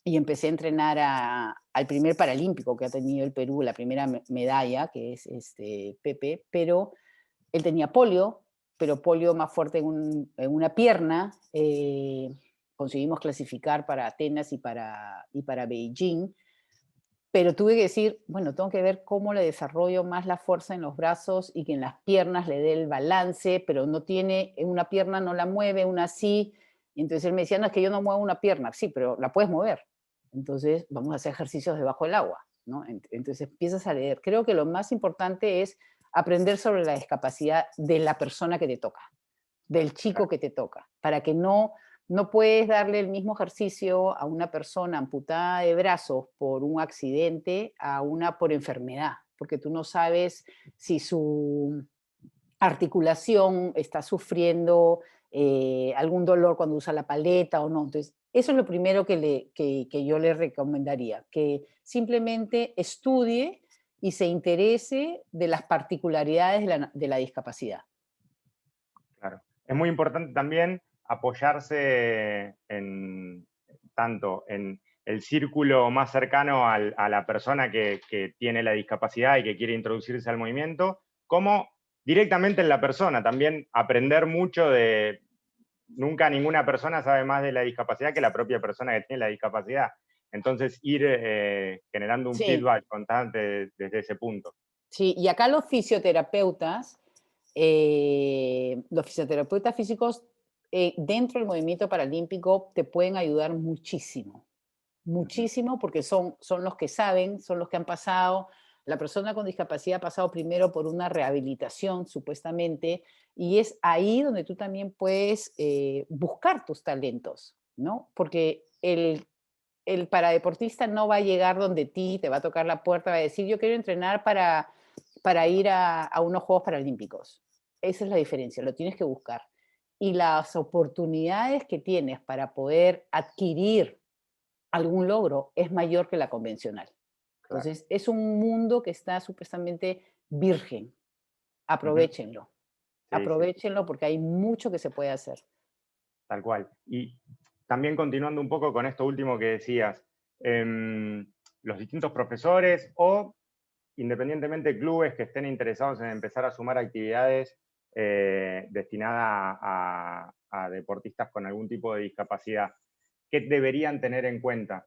Y empecé a entrenar al primer paralímpico que ha tenido el Perú, la primera medalla, que es Pepe, pero él tenía polio, pero polio más fuerte en una pierna. Conseguimos clasificar para Atenas y para Beijing, pero tuve que decir, bueno, tengo que ver cómo le desarrollo más la fuerza en los brazos y que en las piernas le dé el balance, pero no tiene, en una pierna no la mueve, una sí. Y entonces él me decía, no, es que yo no muevo una pierna. Sí, pero la puedes mover. Entonces vamos a hacer ejercicios debajo del agua, ¿no? Entonces empiezas a leer. Creo que lo más importante es aprender sobre la discapacidad de la persona que te toca, del chico que te toca, para que no puedes darle el mismo ejercicio a una persona amputada de brazos por un accidente a una por enfermedad, porque tú no sabes si su articulación está sufriendo algún dolor cuando usa la paleta o no. Entonces, eso es lo primero que yo le recomendaría, que simplemente estudie y se interese de las particularidades de la discapacidad. Claro. Es muy importante también apoyarse tanto en el círculo más cercano a la persona que tiene la discapacidad y que quiere introducirse al movimiento, como directamente en la persona. También aprender mucho de... Nunca ninguna persona sabe más de la discapacidad que la propia persona que tiene la discapacidad. Entonces, ir generando un feedback constante desde ese punto. Sí, y acá los fisioterapeutas físicos dentro del movimiento paralímpico te pueden ayudar muchísimo, muchísimo, porque son los que saben, son los que han pasado. La persona con discapacidad ha pasado primero por una rehabilitación, supuestamente, y es ahí donde tú también puedes buscar tus talentos, ¿no? Porque el paradeportista no va a llegar donde ti, te va a tocar la puerta, va a decir, yo quiero entrenar para ir a unos Juegos Paralímpicos. Esa es la diferencia, lo tienes que buscar. Y las oportunidades que tienes para poder adquirir algún logro es mayor que la convencional. Entonces, es un mundo que está supuestamente virgen. Aprovechenlo. Aprovechenlo porque hay mucho que se puede hacer. Tal cual. Y también continuando un poco con esto último que decías, los distintos profesores o independientemente clubes que estén interesados en empezar a sumar actividades destinadas a deportistas con algún tipo de discapacidad, ¿qué deberían tener en cuenta?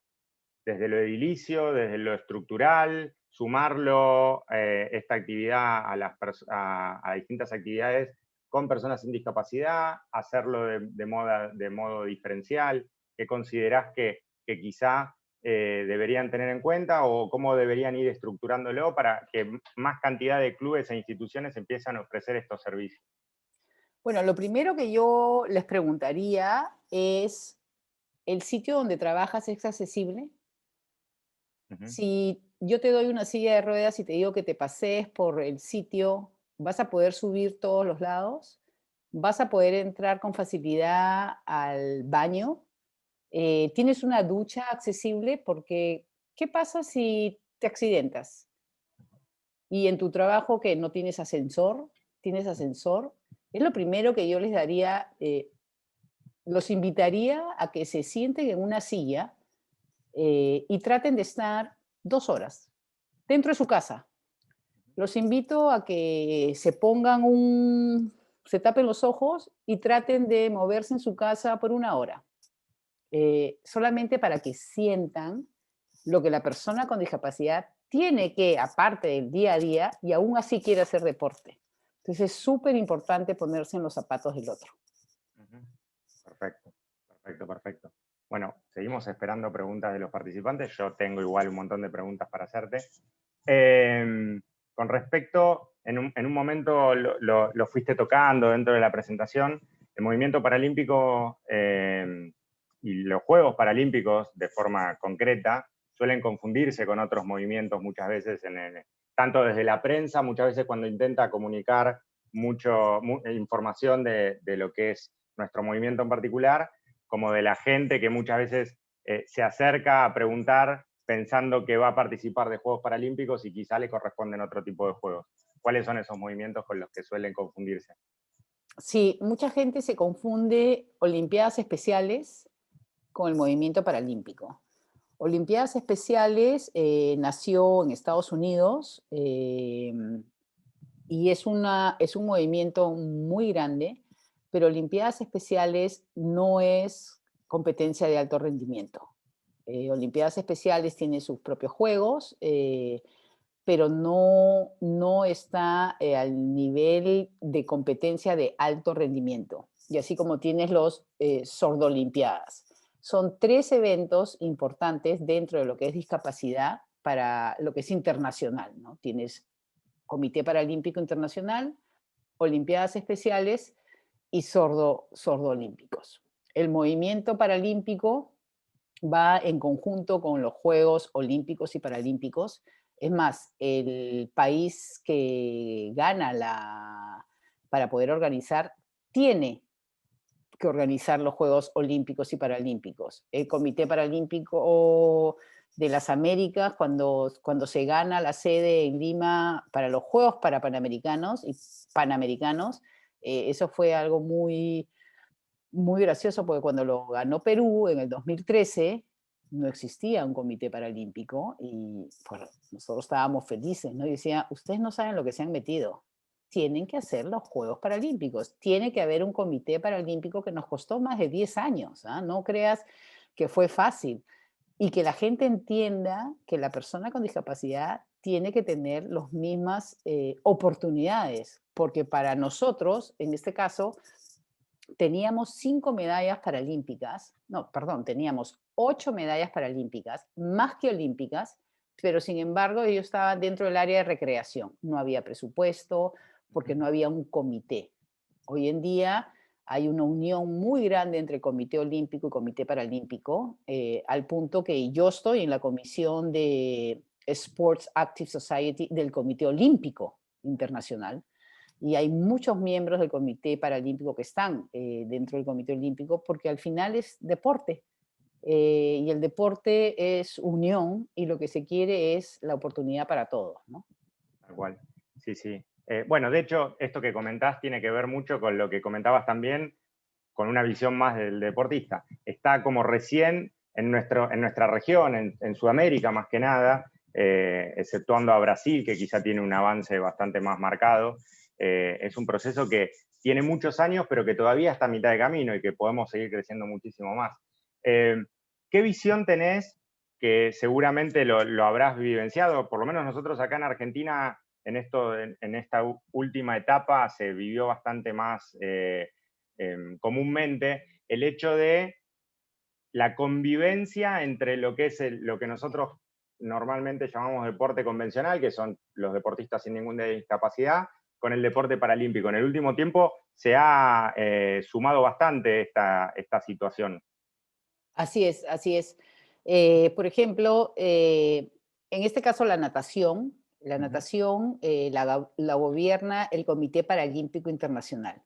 Desde lo edilicio, desde lo estructural, sumarlo, esta actividad a distintas actividades con personas sin discapacidad, hacerlo de modo diferencial. ¿Qué considerás que quizá deberían tener en cuenta o cómo deberían ir estructurándolo para que más cantidad de clubes e instituciones empiezan a ofrecer estos servicios? Bueno, lo primero que yo les preguntaría es, ¿el sitio donde trabajas es accesible? Si yo te doy una silla de ruedas y te digo que te pasees por el sitio, ¿vas a poder subir todos los lados? ¿Vas a poder entrar con facilidad al baño? ¿Tienes una ducha accesible? Porque, ¿qué pasa si te accidentas? Y en tu trabajo que no tienes ascensor, es lo primero que yo les daría, los invitaría a que se sienten en una silla y traten de estar 2 horas dentro de su casa. Los invito a que se tapen los ojos y traten de moverse en su casa por 1 hora, solamente para que sientan lo que la persona con discapacidad tiene que, aparte del día a día, y aún así quiere hacer deporte. Entonces es súper importante ponerse en los zapatos del otro. Ujú. Perfecto, perfecto, perfecto. Bueno, seguimos esperando preguntas de los participantes. Yo tengo igual un montón de preguntas para hacerte. Con respecto, en un momento lo fuiste tocando dentro de la presentación, el movimiento paralímpico y los Juegos Paralímpicos de forma concreta suelen confundirse con otros movimientos muchas veces, tanto desde la prensa, muchas veces cuando intenta comunicar información de lo que es nuestro movimiento en particular, como de la gente que muchas veces se acerca a preguntar pensando que va a participar de Juegos Paralímpicos y quizá le corresponden otro tipo de juegos. ¿Cuáles son esos movimientos con los que suelen confundirse? Sí, mucha gente se confunde Olimpiadas Especiales con el movimiento paralímpico. Olimpiadas Especiales nació en Estados Unidos y es un movimiento muy grande, pero Olimpiadas Especiales no es competencia de alto rendimiento. Olimpiadas Especiales tiene sus propios juegos, pero no está al nivel de competencia de alto rendimiento. Y así como tienes los Sordolimpiadas. Son 3 eventos importantes dentro de lo que es discapacidad para lo que es internacional, ¿no? Tienes Comité Paralímpico Internacional, Olimpiadas Especiales y Sordoolímpicos. El movimiento paralímpico va en conjunto con los Juegos Olímpicos y Paralímpicos. Es más, el país que gana para poder organizar tiene que organizar los Juegos Olímpicos y Paralímpicos. El Comité Paralímpico de las Américas, cuando se gana la sede en Lima para los Juegos para Panamericanos y Panamericanos, eso fue algo muy, muy gracioso porque cuando lo ganó Perú en el 2013 no existía un comité paralímpico y pues, nosotros estábamos felices, ¿no? Y decía, ustedes no saben lo que se han metido. Tienen que hacer los Juegos Paralímpicos. Tiene que haber un comité paralímpico que nos costó más de 10 años. ¿Ah? No creas que fue fácil. Y que la gente entienda que la persona con discapacidad tiene que tener las mismas oportunidades. Porque para nosotros, en este caso, teníamos 5 medallas paralímpicas, no, perdón, teníamos 8 medallas paralímpicas, más que olímpicas, pero sin embargo ellos estaban dentro del área de recreación. No había presupuesto porque no había un comité. Hoy en día hay una unión muy grande entre el Comité Olímpico y Comité Paralímpico, al punto que yo estoy en la comisión de Sports Active Society del Comité Olímpico Internacional, y hay muchos miembros del Comité Paralímpico que están dentro del Comité Olímpico porque al final es deporte y el deporte es unión y lo que se quiere es la oportunidad para todos, ¿no? Tal cual, sí, sí. Bueno, de hecho, esto que comentás tiene que ver mucho con lo que comentabas también, con una visión más del deportista. Está como recién en nuestra región, en Sudamérica más que nada, exceptuando a Brasil, que quizá tiene un avance bastante más marcado. Es un proceso que tiene muchos años, pero que todavía está a mitad de camino y que podemos seguir creciendo muchísimo más. ¿Qué visión tenés? Que seguramente lo habrás vivenciado, por lo menos nosotros acá en Argentina, en esta última etapa se vivió bastante más comúnmente el hecho de la convivencia entre lo que es lo que nosotros normalmente llamamos deporte convencional, que son los deportistas sin ninguna discapacidad, con el deporte paralímpico. En el último tiempo se ha sumado bastante esta situación. Así es, así es. Por ejemplo, en este caso la natación la gobierna el Comité Paralímpico Internacional.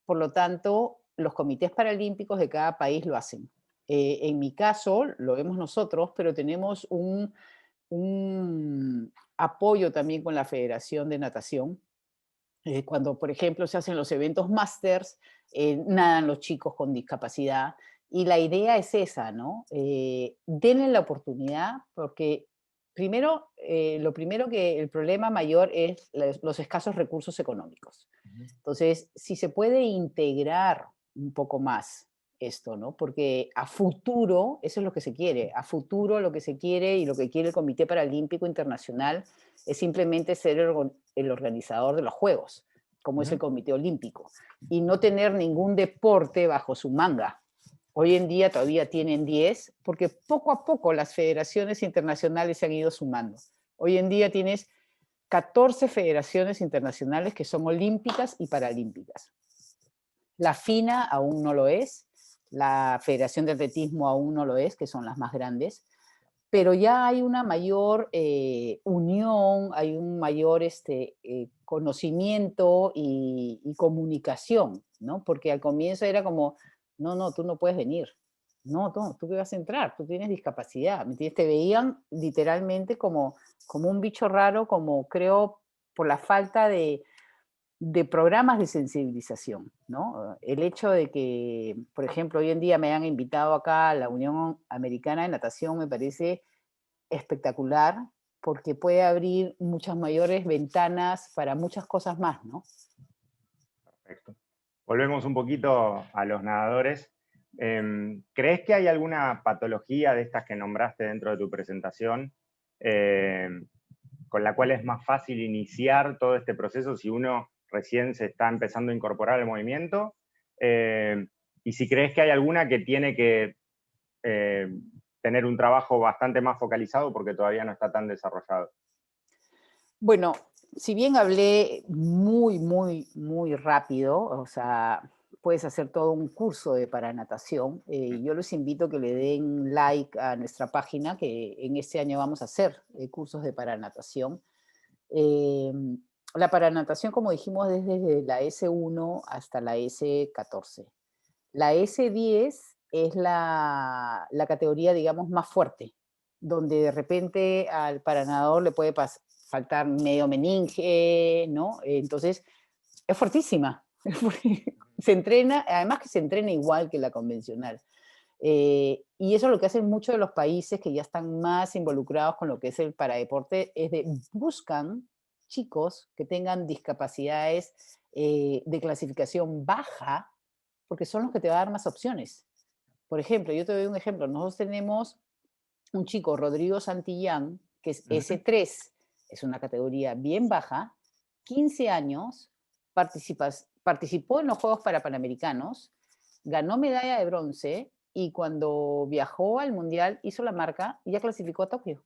Por lo tanto, los comités paralímpicos de cada país lo hacen. En mi caso, lo vemos nosotros, pero tenemos un apoyo también con la Federación de Natación. Cuando, por ejemplo, se hacen los eventos Masters, nadan los chicos con discapacidad Y la idea es esa, ¿no? Denle la oportunidad, porque primero, el problema mayor es los escasos recursos económicos. Entonces, si se puede integrar un poco más esto, ¿no? Porque a futuro, eso es lo que se quiere, a futuro lo que se quiere y lo que quiere el Comité Paralímpico Internacional es simplemente ser el organizador de los Juegos, como es el Comité Olímpico, y no tener ningún deporte bajo su manga. Hoy en día todavía tienen 10, porque poco a poco las federaciones internacionales se han ido sumando. Hoy en día tienes 14 federaciones internacionales que son olímpicas y paralímpicas. La FINA aún no lo es, la Federación de Atletismo aún no lo es, que son las más grandes, pero ya hay una mayor unión, hay un mayor conocimiento y comunicación, ¿no? Porque al comienzo era como, no, tú no puedes venir, no, tú que vas a entrar, tú tienes discapacidad, ¿me entiendes? Te veían literalmente como un bicho raro, como creo por la falta de programas de sensibilización, ¿no? El hecho de que, por ejemplo, hoy en día me han invitado acá a la Unión Americana de Natación me parece espectacular porque puede abrir muchas mayores ventanas para muchas cosas más, ¿no? Perfecto. Volvemos un poquito a los nadadores. ¿Crees que hay alguna patología de estas que nombraste dentro de tu presentación con la cual es más fácil iniciar todo este proceso si uno recién se está empezando a incorporar al movimiento? Y si crees que hay alguna que tiene que tener un trabajo bastante más focalizado porque todavía no está tan desarrollado. Bueno, si bien hablé muy rápido, o sea, puedes hacer todo un curso de paranatación. Yo les invito a que le den like a nuestra página, que en este año vamos a hacer cursos de paranatación. La paranatación, como dijimos, es desde la S1 hasta la S14. La S10 es la categoría, digamos, más fuerte, donde de repente al paranador le puede faltar medio meninge, ¿no? Entonces, es fuertísima. Se entrena, además que se entrena igual que la convencional. Y eso es lo que hacen muchos de los países que ya están más involucrados con lo que es el paradeporte, es de buscan chicos que tengan discapacidades de clasificación baja, porque son los que te van a dar más opciones. Por ejemplo, yo te doy un ejemplo. Nosotros tenemos un chico, Rodrigo Santillán, que es S3, es una categoría bien baja, 15 años, participó en los Juegos Panamericanos, ganó medalla de bronce y cuando viajó al Mundial hizo la marca y ya clasificó a Tokio.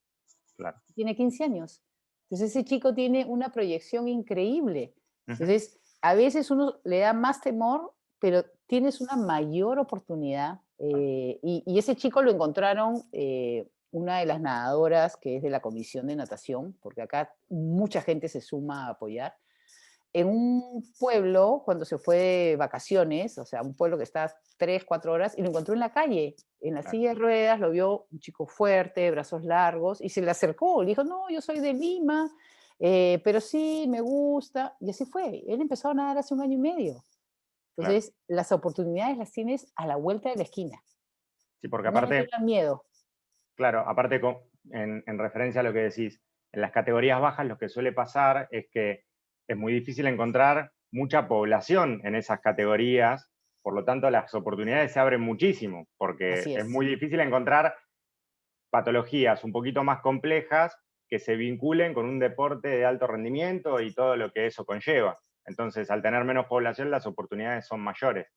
Claro. Tiene 15 años. Entonces ese chico tiene una proyección increíble. Entonces a veces uno le da más temor, pero tienes una mayor oportunidad. Y ese chico lo encontraron una de las nadadoras que es de la comisión de natación, porque acá mucha gente se suma a apoyar, en un pueblo cuando se fue de vacaciones, o sea, un pueblo que está 3, 4 horas, y lo encontró en la calle, en la silla de ruedas, lo vio un chico fuerte, brazos largos, y se le acercó, le dijo, no, yo soy de Lima, pero sí, me gusta, y así fue. Él empezó a nadar hace 1 año y medio. Entonces, las oportunidades las tienes a la vuelta de la esquina. Sí, porque No aparte, tengan miedo. claro, aparte en referencia a lo que decís, en las categorías bajas lo que suele pasar es que es muy difícil encontrar mucha población en esas categorías, por lo tanto las oportunidades se abren muchísimo, porque Así es es. muy difícil encontrar patologías un poquito más complejas que se vinculen con un deporte de alto rendimiento y todo lo que eso conlleva. Entonces, al tener menos población, las oportunidades son mayores.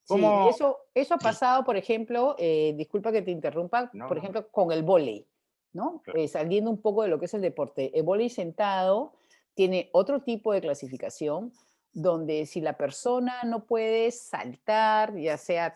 Sí, y ¿Cómo? eso ha pasado, por ejemplo, disculpa que te interrumpa, No, por no, ejemplo, con el vóley, ¿no? claro. Saliendo un poco de lo que es el deporte. El vóley sentado tiene otro tipo de clasificación, donde si la persona no puede saltar, ya sea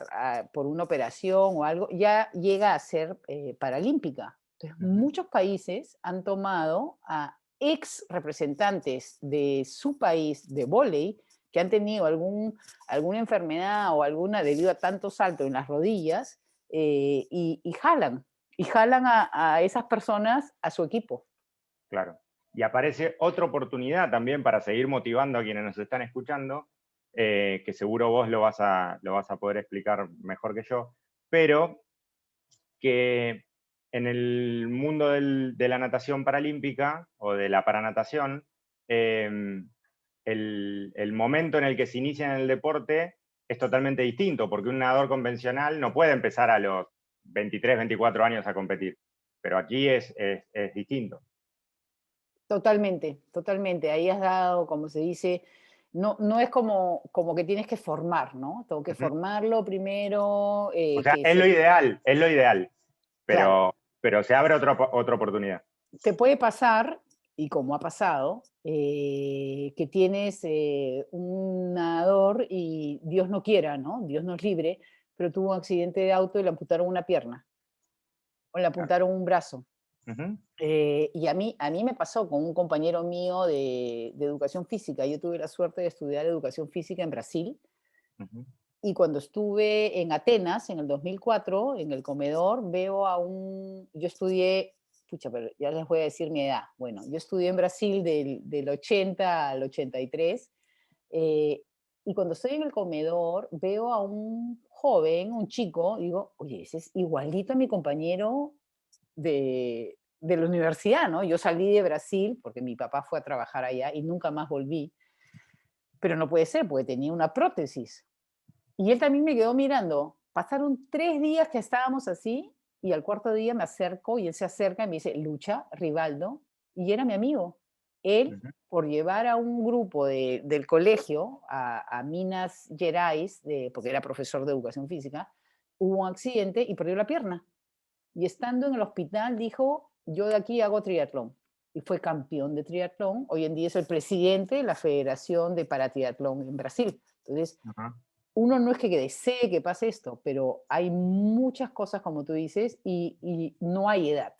por una operación o algo, ya llega a ser paralímpica. Entonces, muchos países han tomado a ex representantes de su país de vóley que han tenido alguna enfermedad o alguna debido a tanto salto en las rodillas y jalan a esas personas a su equipo. Claro. Y aparece otra oportunidad también para seguir motivando a quienes nos están escuchando, que seguro vos lo vas a poder explicar mejor que yo, pero que en el mundo de la natación paralímpica o de la paranatación, el momento en el que se inicia en el deporte es totalmente distinto, porque un nadador convencional no puede empezar a los 23, 24 años a competir, pero aquí es distinto. Totalmente, totalmente. Ahí has dado, como se dice, no es como que tienes que formar, ¿no? Tengo que Ujú. formarlo primero, O sea, que es lo ideal, claro, pero se abre otra oportunidad. te puede pasar, y como ha pasado, que tienes un nadador y Dios no quiera, ¿no? Dios nos libre, pero tuvo un accidente de auto y le amputaron una pierna o le amputaron un brazo. Ujú, Y a mí me pasó con un compañero mío de educación física. Yo tuve la suerte de estudiar educación física en Brasil ujú. y cuando estuve en Atenas en el 2004, en el comedor, veo yo estudié, pucha, pero ya les voy a decir mi edad. Bueno, yo estudié en Brasil del 80 al 83 eh, y cuando estoy en el comedor veo a un joven, un chico, digo, oye, ese es igualito a mi compañero de la universidad, ¿no? Yo salí de Brasil porque mi papá fue a trabajar allá y nunca más volví, pero no puede ser porque tenía una prótesis. Y él también me quedó mirando. Pasaron 3 días que estábamos así y al cuarto día me acerco y él se acerca y me dice, Lucha, Rivaldo, y era mi amigo. Él, Ujú. por llevar a un grupo del colegio a Minas Gerais, porque era profesor de educación física, hubo un accidente y perdió la pierna. Y estando en el hospital dijo, yo de aquí hago triatlón. Y fue campeón de triatlón. Hoy en día es el presidente de la Federación de Paratriatlón en Brasil. Entonces, Ajá, uno no es que desee que pase esto, pero hay muchas cosas, como tú dices, y no hay edad.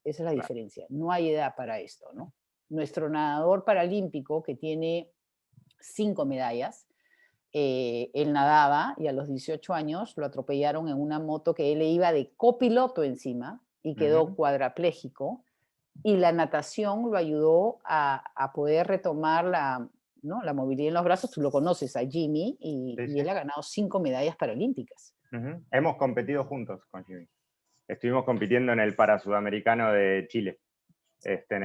Esa es la claro. diferencia. No hay edad para esto, ¿no? Nuestro nadador paralímpico, que tiene 5 medallas, él nadaba y a los 18 años lo atropellaron en una moto que él le iba de copiloto encima y quedó Ujú. cuadrapléjico y la natación lo ayudó a poder retomar ¿no? la movilidad en los brazos. Tú lo conoces a Jimmy Sí, y sí. él ha ganado 5 medallas paralímpicas. Ujú. Hemos competido juntos con Jimmy. Estuvimos compitiendo en el Parasudamericano de Chile, en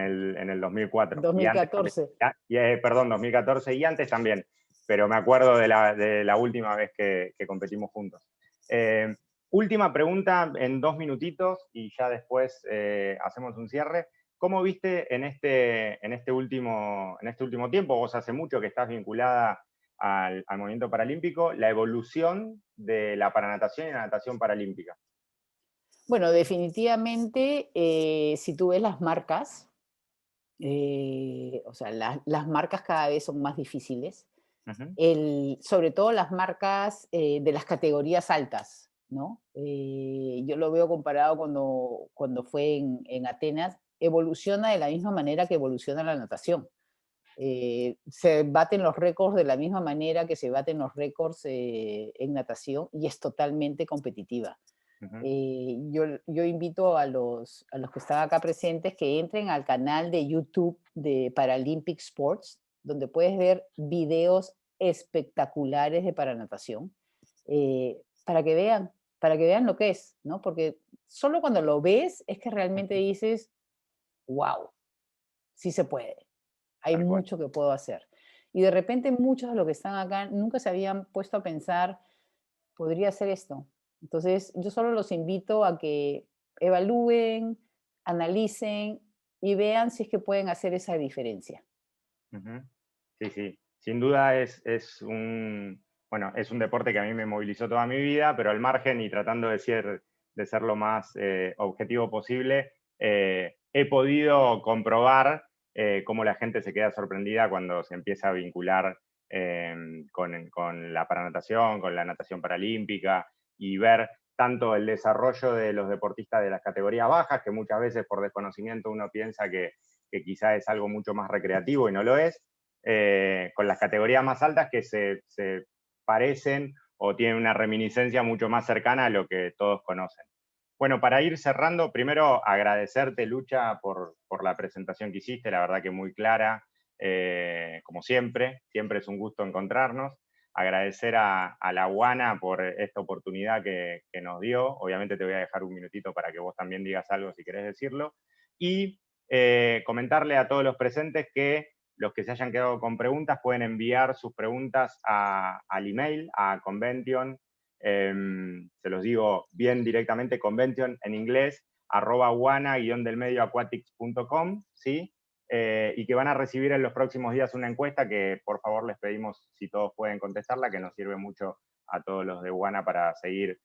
el 2004. Y antes también. 2014. Perdón, 2014 y antes también. Pero me acuerdo de la última vez que competimos juntos. Eh, Última pregunta en 2 minutitos y ya después hacemos un cierre. ¿Cómo viste en este último tiempo, vos hace mucho que estás vinculada al movimiento paralímpico, la evolución de la paranatación y la natación paralímpica? Bueno, definitivamente, si tú ves las marcas, o sea, las marcas cada vez son más difíciles. Ujú, Sobre todo las marcas de las categorías altas, ¿no? Yo lo veo comparado cuando fue en Atenas, evoluciona de la misma manera que evoluciona la natación. Se baten los récords de la misma manera que se baten los récords en natación y es totalmente competitiva. ujú. Yo invito a los que están acá presentes que entren al canal de YouTube de Paralympic Sports, donde puedes ver videos espectaculares de paranatación, para que vean lo que es, ¿no? Porque solo cuando lo ves es que realmente dices, wow, sí se puede, hay Tal cual. mucho que puedo hacer. Y de repente muchos de los que están acá nunca se habían puesto a pensar, podría hacer esto. Entonces, yo solo los invito a que evalúen, analicen y vean si es que pueden hacer esa diferencia. Ujú. Sí, sí. Sin duda bueno, es un deporte que a mí me movilizó toda mi vida, pero al margen y tratando de ser lo más objetivo posible, he podido comprobar cómo la gente se queda sorprendida cuando se empieza a vincular con la paranatación, con la natación paralímpica y ver tanto el desarrollo de los deportistas de las categorías bajas, que muchas veces por desconocimiento uno piensa que quizá es algo mucho más recreativo y no lo es, con las categorías más altas que se parecen o tienen una reminiscencia mucho más cercana a lo que todos conocen. Bueno, para ir cerrando, primero agradecerte, Lucha, por la presentación que hiciste, la verdad que muy clara, como siempre es un gusto encontrarnos. agradecer a la UANA por esta oportunidad que nos dio. Obviamente te voy a dejar un minutito para que vos también digas algo si querés decirlo. Y comentarle a todos los presentes que los que se hayan quedado con preguntas pueden enviar sus preguntas al email, a Convention, se los digo bien directamente, Convention en inglés, @wana_aquatics.com, ¿sí? Y que van a recibir en los próximos días una encuesta que por favor les pedimos si todos pueden contestarla, que nos sirve mucho a todos los de WANA para seguir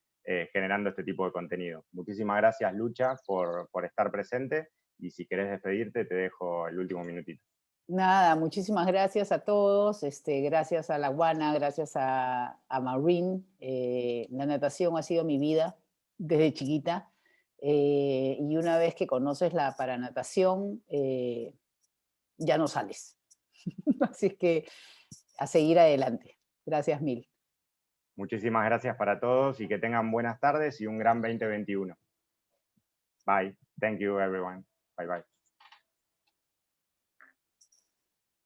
generando este tipo de contenido. Muchísimas gracias, Lucha, por estar presente, y si querés despedirte te dejo el último minutito. Nada, muchísimas gracias a todos, gracias a la UANA, gracias a Maureen. La natación ha sido mi vida desde chiquita, y una vez que conoces la paranatación, ya no sales. Así es que a seguir adelante. Gracias mil. Muchísimas gracias para todos y que tengan buenas tardes y un gran 2021. Bye. Thank you, everyone. Bye, bye.